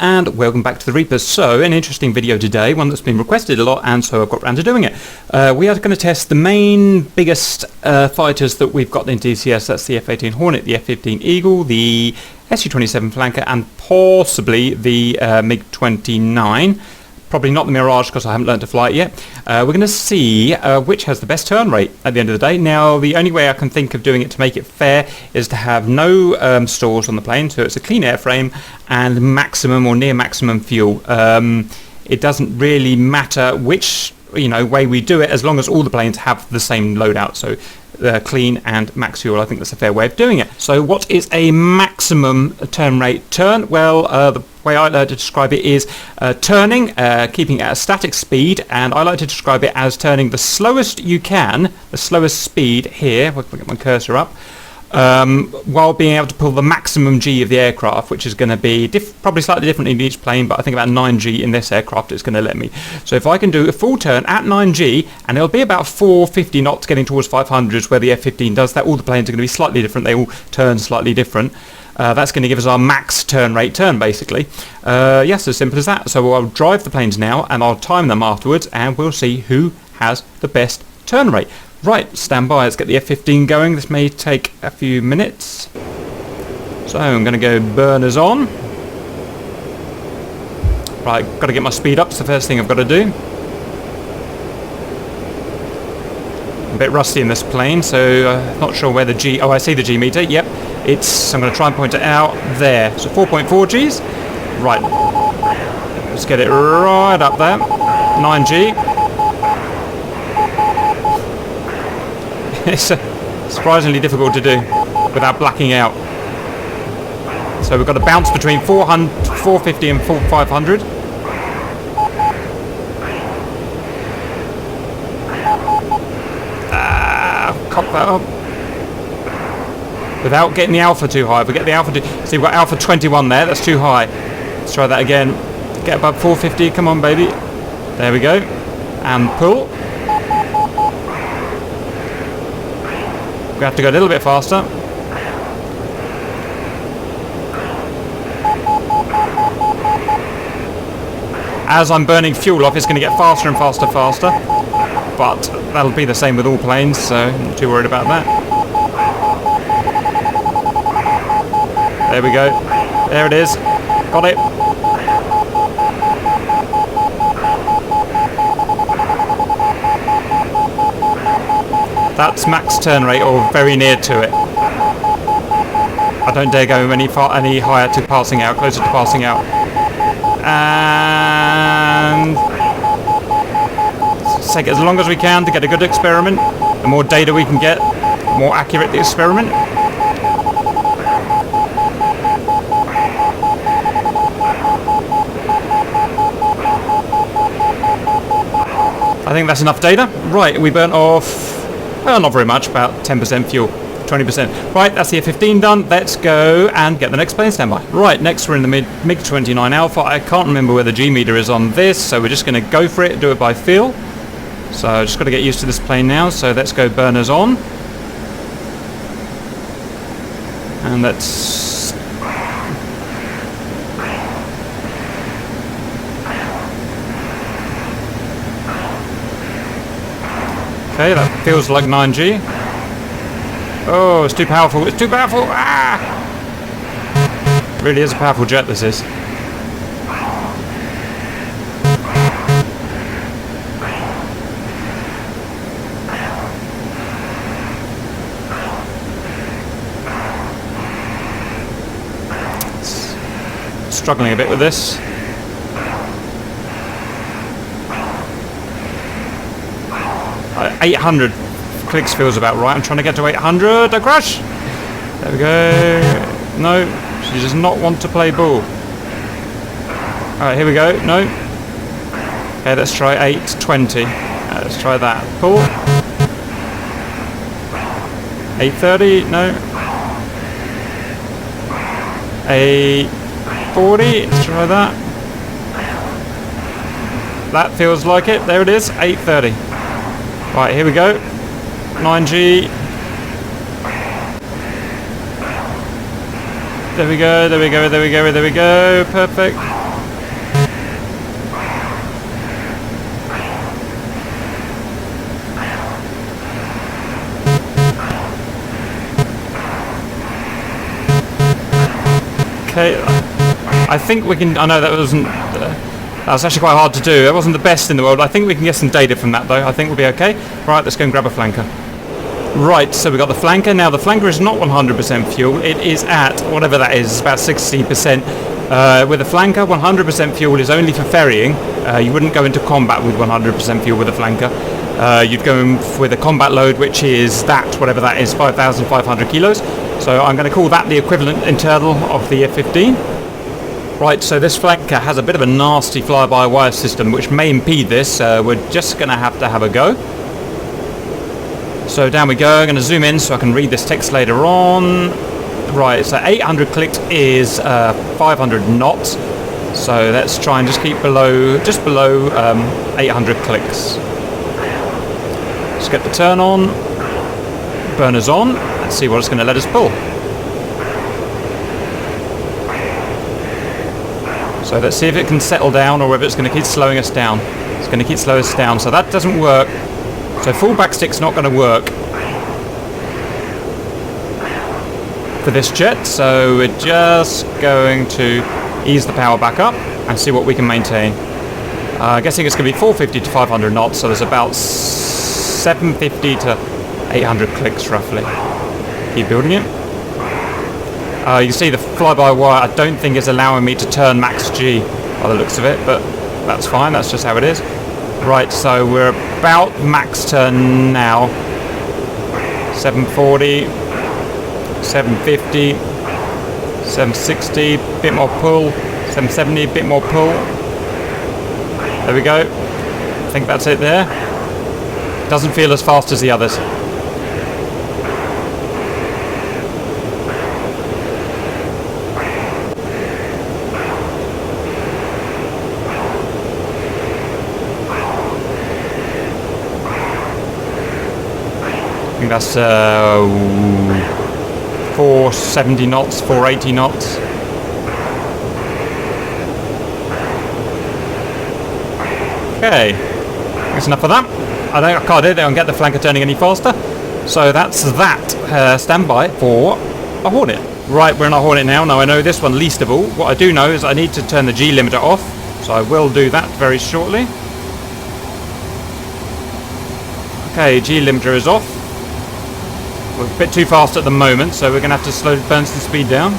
and welcome back to the Reapers. So, an interesting video today, one that's been requested a lot, and so I've got round to doing it. We are going to test the main biggest fighters that we've got in DCS. That's the F-18 Hornet, the F-15 Eagle, the Su-27 Flanker, and possibly the Mig-29. Probably not the Mirage because I haven't learned to fly it yet. We're going to see which has the best turn rate at the end of the day. Now, the only way I can think of doing it to make it fair is to have no stalls on the plane, so it's a clean airframe and maximum or near maximum fuel. It doesn't really matter which way we do it, as long as all the planes have the same loadout. So clean and max fuel. I think that's a fair way of doing it. So what is a maximum turn rate turn? Well, the way I like to describe it is turning, keeping at a static speed, and I like to describe it as turning the slowest you can, the slowest speed here, if I can get my cursor up, while being able to pull the maximum G of the aircraft, which is going to be probably slightly different in each plane, but I think about 9G in this aircraft it's going to let me. So if I can do a full turn at 9G, and it'll be about 450 knots getting towards 500s where the F-15 does that, all the planes are going to be slightly different, they all turn slightly different. That's going to give us our max turn rate turn, basically. Yes, as simple as that. So I'll drive the planes now, and I'll time them afterwards, and we'll see who has the best turn rate. Right, stand by, let's get the F-15 going. This may take a few minutes. So I'm going to go burners on. Right, got to get my speed up, it's the first thing I've got to do. A bit rusty in this plane, so not sure where the G... Oh, I see the G meter, yep. I'm going to try and point it out there. So 4.4 Gs. Right. Let's get it right up there. 9G. It's surprisingly difficult to do without blacking out. So we've got to bounce between 450 and 500. Cock that up. Without getting the alpha too high. If we get the alpha too... See, we've got alpha 21 there. That's too high. Let's try that again. Get above 450. Come on, baby. There we go. And pull. We have to go a little bit faster. As I'm burning fuel off, it's going to get faster and faster, but that'll be the same with all planes, so I'm not too worried about that. There we go. There it is. Got it. That's max turn rate, or very near to it. I don't dare go any higher to passing out, closer to passing out. And let's take it as long as we can to get a good experiment. The more data we can get, the more accurate the experiment. I think that's enough data. Right, we burnt off... Well, not very much, about 10% fuel, 20%. Right, that's the F-15 done. Let's go and get the next plane standby. Right, next we're in the Mig-29 Alpha. I can't remember where the G meter is on this, so we're just going to go for it, do it by feel. So just got to get used to this plane now, so let's go burners on. And let's... Okay, that feels like 9G. Oh, it's too powerful. It's too powerful. Ah! Really is a powerful jet, this is. Struggling a bit with this. Uh, 800 clicks feels about right. I'm trying to get to 800. I crash. There we go. No, she does not want to play ball. Alright, here we go. No. Okay, let's try 820. Let's try that. Pull. 830. No. 840. Let's try that. That feels like it. There it is. 830. Right, here we go. 9G. There we go, there we go, there we go, there we go. Perfect. Okay, I think we can. I know that wasn't. That was actually quite hard to do. That wasn't the best in the world. I think we can get some data from that though. I think we'll be okay. Right, let's go and grab a flanker. Right, so we got the flanker. Now the flanker is not 100% fuel. It is at whatever that is, about 60%. With a flanker, 100% fuel is only for ferrying. You wouldn't go into combat with 100% fuel with a flanker. You'd go in with a combat load, which is that, whatever that is, 5,500 kilos. So I'm going to call that the equivalent internal of the F-15. Right, so this flanker has a bit of a nasty fly-by-wire system, which may impede this. We're just going to have a go. So down we go. I'm going to zoom in so I can read this text later on. Right, so 800 clicks is 500 knots. So let's try and just keep just below 800 clicks. Let's get the turn on. Burners on. Let's see what it's going to let us pull. So let's see if it can settle down or whether it's going to keep slowing us down. It's going to keep slowing us down. So that doesn't work. So full backstick's not going to work for this jet. So we're just going to ease the power back up and see what we can maintain. Guessing it's going to be 450 to 500 knots. So there's about 750 to 800 clicks roughly. Keep building it. You can see the fly-by-wire I don't think is allowing me to turn max G by the looks of it, but that's fine, that's just how it is. Right, so we're about max turn now. 740, 750, 760, bit more pull, 770, bit more pull. There we go. I think that's it there. Doesn't feel as fast as the others. I think that's 470 knots, 480 knots. Okay, that's enough of that. I can't do it and get the flanker turning any faster. So that's that. Standby for a Hornet. Right, we're in a Hornet now. Now I know this one least of all. What I do know is I need to turn the G limiter off. So I will do that very shortly. Okay, G limiter is off. We're a bit too fast at the moment, so we're going to have to burn some speed down.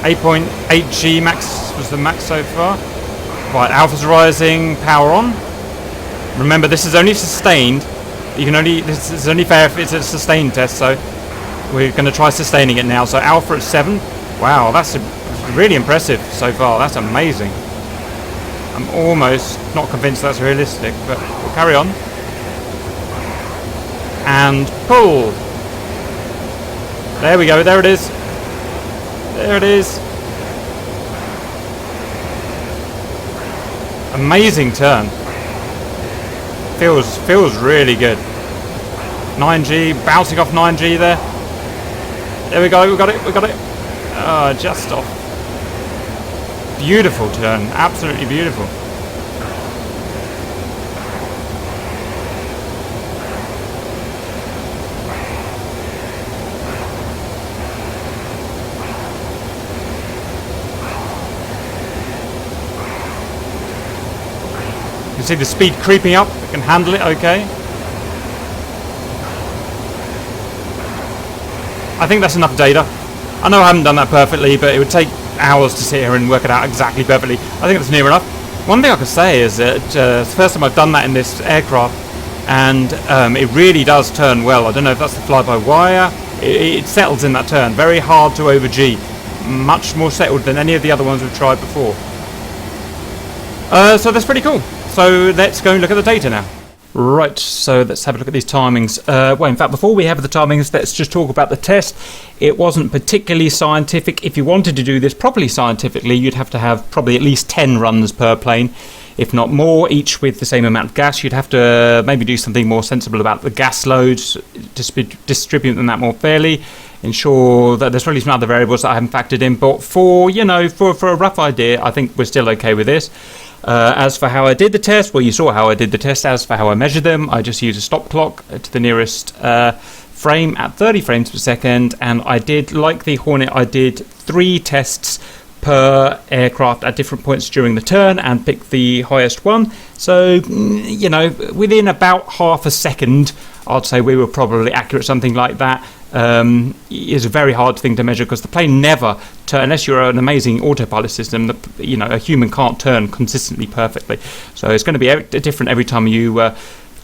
.8 max was the max so far. Right, alpha's rising, power on. Remember, this is only sustained. This is only fair if it's a sustained test, so we're going to try sustaining it now. So alpha at 7. Wow, that's really impressive so far. That's amazing. I'm almost not convinced that's realistic, but we'll carry on. And pull. There we go. There it is. There it is. Amazing turn. Feels really good. 9G, bouncing off 9G there. There we go, we got it. Just off. Beautiful turn, absolutely beautiful. You can see the speed creeping up, it can handle it okay. I think that's enough data. I know I haven't done that perfectly, but it would take hours to sit here and work it out exactly perfectly. I think that's near enough. One thing I could say is that it's the first time I've done that in this aircraft, and it really does turn well. I don't know if that's the fly-by-wire. It settles in that turn. Very hard to over-G. Much more settled than any of the other ones we've tried before. So that's pretty cool. So let's go and look at the data now. Right, so let's have a look at these timings. Well, in fact, before we have the timings, let's just talk about the test. It wasn't particularly scientific. If you wanted to do this properly scientifically, you'd have to have probably at least 10 runs per plane. if not more, each with the same amount of gas. You'd have to maybe do something more sensible about the gas loads, distribute them that more fairly, ensure that there's probably some other variables that I haven't factored in, but for a rough idea, I think we're still okay with this. As for how I did the test, well, you saw how I did the test. As for how I measured them, I just used a stop clock to the nearest frame at 30 frames per second, and I did, like the Hornet, I did 3 tests per aircraft at different points during the turn and picked the highest one. So, within about half a second, I'd say we were probably accurate, something like that. Is a very hard thing to measure because the plane never turn, unless you're an amazing autopilot system. A human can't turn consistently perfectly, so it's going to be different every time you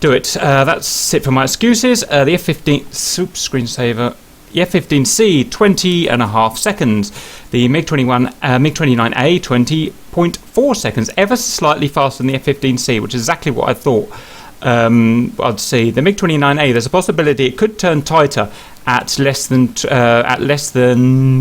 do it. That's it for my excuses. The F-15 screensaver. The F-15C 20.5 seconds. The Mig-29A 20.4 seconds, ever slightly faster than the F-15C, which is exactly what I thought. I'd see the Mig-29A. There's a possibility it could turn tighter at less than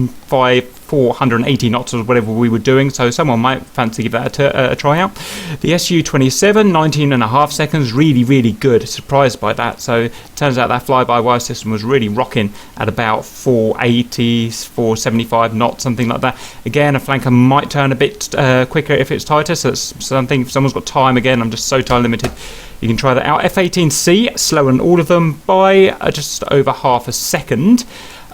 480 knots or whatever we were doing, so someone might fancy give that a try out. The Su-27 19.5 seconds, really good. Surprised by that. So it turns out that fly-by-wire system was really rocking at about 480, 475 knots, something like that. Again, a flanker might turn a bit quicker if it's tighter, so it's something. If someone's got time, again, I'm just so time limited, you can try that out. F-18C, slower than all of them by just over half a second.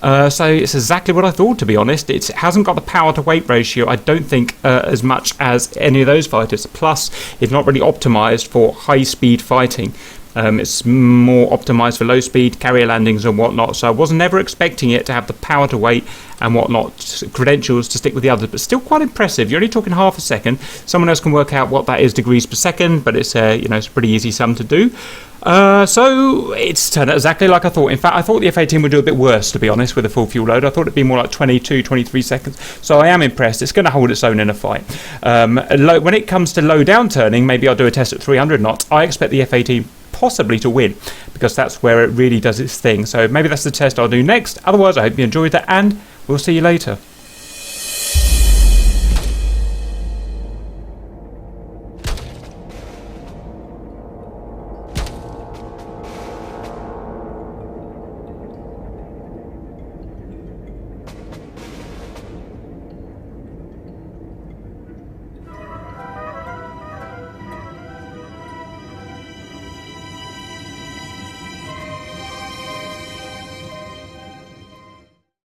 So it's exactly what I thought, to be honest. It hasn't got the power to weight ratio, I don't think, as much as any of those fighters. Plus, it's not really optimized for high speed fighting. It's more optimized for low speed carrier landings and whatnot, so I was never expecting it to have the power to weight and whatnot, credentials to stick with the others, but still quite impressive. You're only talking half a second. Someone else can work out what that is degrees per second, but it's it's a pretty easy sum to do. So it's turned out exactly like I thought. In fact, I thought the F-18 would do a bit worse, to be honest, with a full fuel load. I thought it'd be more like 22, 23 seconds. So I am impressed. It's going to hold its own in a fight. When it comes to low down turning, maybe I'll do a test at 300 knots. I expect the F-18 possibly to win, because that's where it really does its thing. So maybe that's the test I'll do next. Otherwise, I hope you enjoyed that, and we'll see you later.